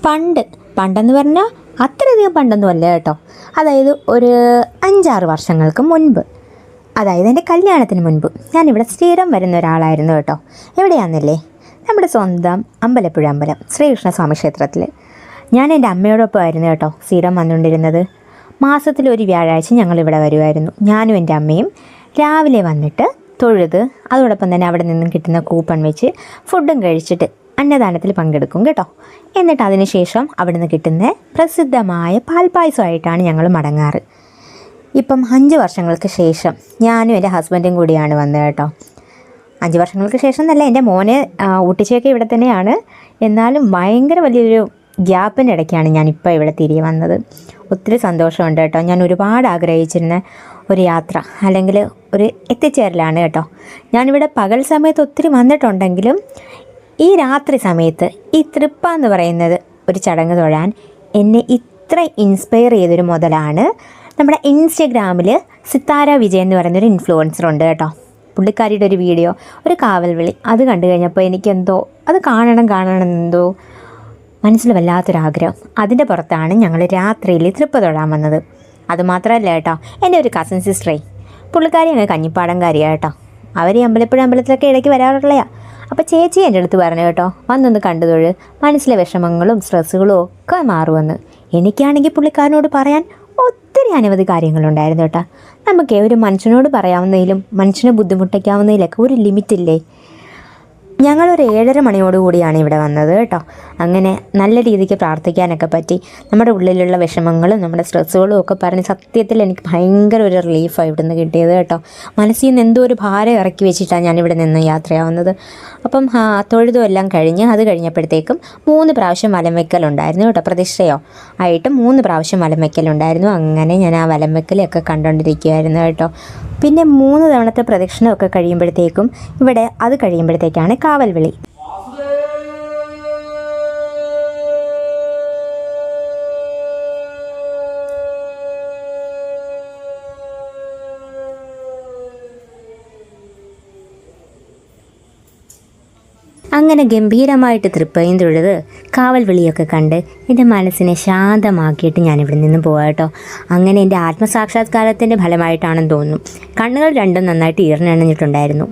പണ്ടെന്ന് പറഞ്ഞാൽ അത്രയധികം പണ്ടൊന്നും അല്ല കേട്ടോ. അതായത് ഒരു 5-6 വർഷങ്ങൾക്ക് മുൻപ്, അതായത് എൻ്റെ കല്യാണത്തിന് മുൻപ് ഞാനിവിടെ സ്ഥിരം വരുന്ന ഒരാളായിരുന്നു കേട്ടോ. എവിടെയാണെന്നില്ലേ, നമ്മുടെ സ്വന്തം അമ്പലപ്പുഴ അമ്പലം ശ്രീകൃഷ്ണസ്വാമി ക്ഷേത്രത്തിൽ. ഞാൻ എൻ്റെ അമ്മയോടൊപ്പം ആയിരുന്നു കേട്ടോ സ്ഥിരം വന്നുകൊണ്ടിരുന്നത്. മാസത്തിലൊരു വ്യാഴാഴ്ച ഞങ്ങളിവിടെ വരുമായിരുന്നു. ഞാനും എൻ്റെ അമ്മയും രാവിലെ വന്നിട്ട് തൊഴുത് അതോടൊപ്പം തന്നെ അവിടെ നിന്നും കിട്ടുന്ന കൂപ്പൺ വെച്ച് ഫുഡും കഴിച്ചിട്ട് അന്നദാനത്തിൽ പങ്കെടുക്കും കേട്ടോ. എന്നിട്ട് അതിന് ശേഷം അവിടെ നിന്ന് കിട്ടുന്ന പ്രസിദ്ധമായ പാൽപ്പായസമായിട്ടാണ് ഞങ്ങൾ മടങ്ങാറ്. ഇപ്പം 5 വർഷങ്ങൾക്ക് ശേഷം ഞാനും എൻ്റെ ഹസ്ബൻഡും കൂടിയാണ് വന്നത് കേട്ടോ. 5 വർഷങ്ങൾക്ക് ശേഷം എന്നല്ല, എൻ്റെ മോനെ ഊട്ടിച്ചൊക്കെ ഇവിടെ തന്നെയാണ്. എന്നാലും ഭയങ്കര വലിയൊരു ഗ്യാപ്പിൻ്റെ ഇടയ്ക്കാണ് ഞാനിപ്പോൾ ഇവിടെ തിരികെ വന്നത്. ഒത്തിരി സന്തോഷമുണ്ട് കേട്ടോ. ഞാൻ ഒരുപാട് ആഗ്രഹിച്ചിരുന്ന ഒരു യാത്ര അല്ലെങ്കിൽ ഒരു എത്തിച്ചേരലാണ് കേട്ടോ. ഞാനിവിടെ പകൽ സമയത്ത് ഒത്തിരി വന്നിട്ടുണ്ടെങ്കിലും ഈ രാത്രി സമയത്ത് ഈ തൃപ്പ എന്ന് പറയുന്നത് ഒരു ചടങ്ങ് തൊഴാൻ എന്നെ ഇത്ര ഇൻസ്പയർ ചെയ്തൊരു മുതലാണ് നമ്മുടെ ഇൻസ്റ്റഗ്രാമിൽ സിത്താര വിജയ് എന്ന് പറയുന്നൊരു ഇൻഫ്ലുവൻസർ ഉണ്ട് കേട്ടോ. പുള്ളിക്കാരിയുടെ ഒരു വീഡിയോ, ഒരു കാവൽ വിളി, അത് കണ്ടു കഴിഞ്ഞപ്പോൾ എനിക്കെന്തോ അത് കാണണം എന്തോ മനസ്സിൽ വല്ലാത്തൊരാഗ്രഹം. അതിൻ്റെ പുറത്താണ് ഞങ്ങൾ രാത്രിയിൽ തൃപ്പ തൊഴാൻ വന്നത്. അതുമാത്രമല്ല കേട്ടോ, എൻ്റെ ഒരു കസിൻ സിസ്റ്ററേ, പുള്ളിക്കാരി അങ്ങ് കഞ്ഞിപ്പാടംകാരിയാണ് കേട്ടോ. അവർ ഈ അമ്പലപ്പുഴ അമ്പലത്തിലൊക്കെ ഇടയ്ക്ക് വരാറുള്ളതാണ്. അപ്പോൾ ചേച്ചി എൻ്റെ അടുത്ത് പറഞ്ഞു കേട്ടോ, വന്നൊന്ന് കണ്ടു തൊഴു, മനസ്സിലെ വിഷമങ്ങളും സ്ട്രെസ്സുകളും ഒക്കെ മാറുമെന്ന്. എനിക്കാണെങ്കിൽ പുള്ളിക്കാരനോട് പറയാൻ ഒത്തിരി അനവധി കാര്യങ്ങളുണ്ടായിരുന്നു കേട്ടോ. നമുക്ക് ഒരു മനുഷ്യനോട് പറയാവുന്നതിലും മനുഷ്യനെ ബുദ്ധിമുട്ടിക്കാവുന്നതിലൊക്കെ ഒരു ലിമിറ്റില്ലേ. ഞങ്ങളൊരു 7:30 മണിയോടുകൂടിയാണ് ഇവിടെ വന്നത് കേട്ടോ. അങ്ങനെ നല്ല രീതിക്ക് പ്രാർത്ഥിക്കാനൊക്കെ പറ്റി. നമ്മുടെ ഉള്ളിലുള്ള വിഷമങ്ങളും നമ്മുടെ സ്ട്രെസ്സുകളും ഒക്കെ പറഞ്ഞ് സത്യത്തിൽ എനിക്ക് ഭയങ്കര ഒരു റിലീഫാണ് ഇവിടെ നിന്ന് കിട്ടിയത് കേട്ടോ. മനസ്സിൽ നിന്ന് എന്തോ ഒരു ഭാരം ഇറക്കി വെച്ചിട്ടാണ് ഞാനിവിടെ നിന്ന് യാത്രയാവുന്നത്. അപ്പം തൊഴുതും എല്ലാം കഴിഞ്ഞ് അത് കഴിഞ്ഞപ്പോഴത്തേക്കും 3 പ്രാവശ്യം വലം വെക്കലുണ്ടായിരുന്നു കേട്ടോ. പ്രതിഷ്ഠയോ ആയിട്ട് 3 പ്രാവശ്യം വലം വെക്കലുണ്ടായിരുന്നു. അങ്ങനെ ഞാൻ ആ വലം വെക്കലൊക്കെ കണ്ടുകൊണ്ടിരിക്കുകയായിരുന്നു കേട്ടോ. പിന്നെ 3 തവണത്തെ പ്രദക്ഷിണമൊക്കെ കഴിയുമ്പോഴത്തേക്കും ഇവിടെ അത് കഴിയുമ്പോഴത്തേക്കാണ് കാവൽ വിളി. അങ്ങനെ ഗംഭീരമായിട്ട് തൃപ്പയും തൊഴുത് കാവൽ വിളിയൊക്കെ കണ്ട് എൻ്റെ മനസ്സിനെ ശാന്തമാക്കിയിട്ട് ഞാനിവിടെ നിന്ന് പോകാം കേട്ടോ. അങ്ങനെ എൻ്റെ ആത്മസാക്ഷാത്കാരത്തിൻ്റെ ഫലമായിട്ടാണെന്ന് തോന്നുന്നു. കണ്ണുകൾ രണ്ടും നന്നായിട്ട് ഈർന്നണിഞ്ഞിട്ടുണ്ടായിരുന്നു.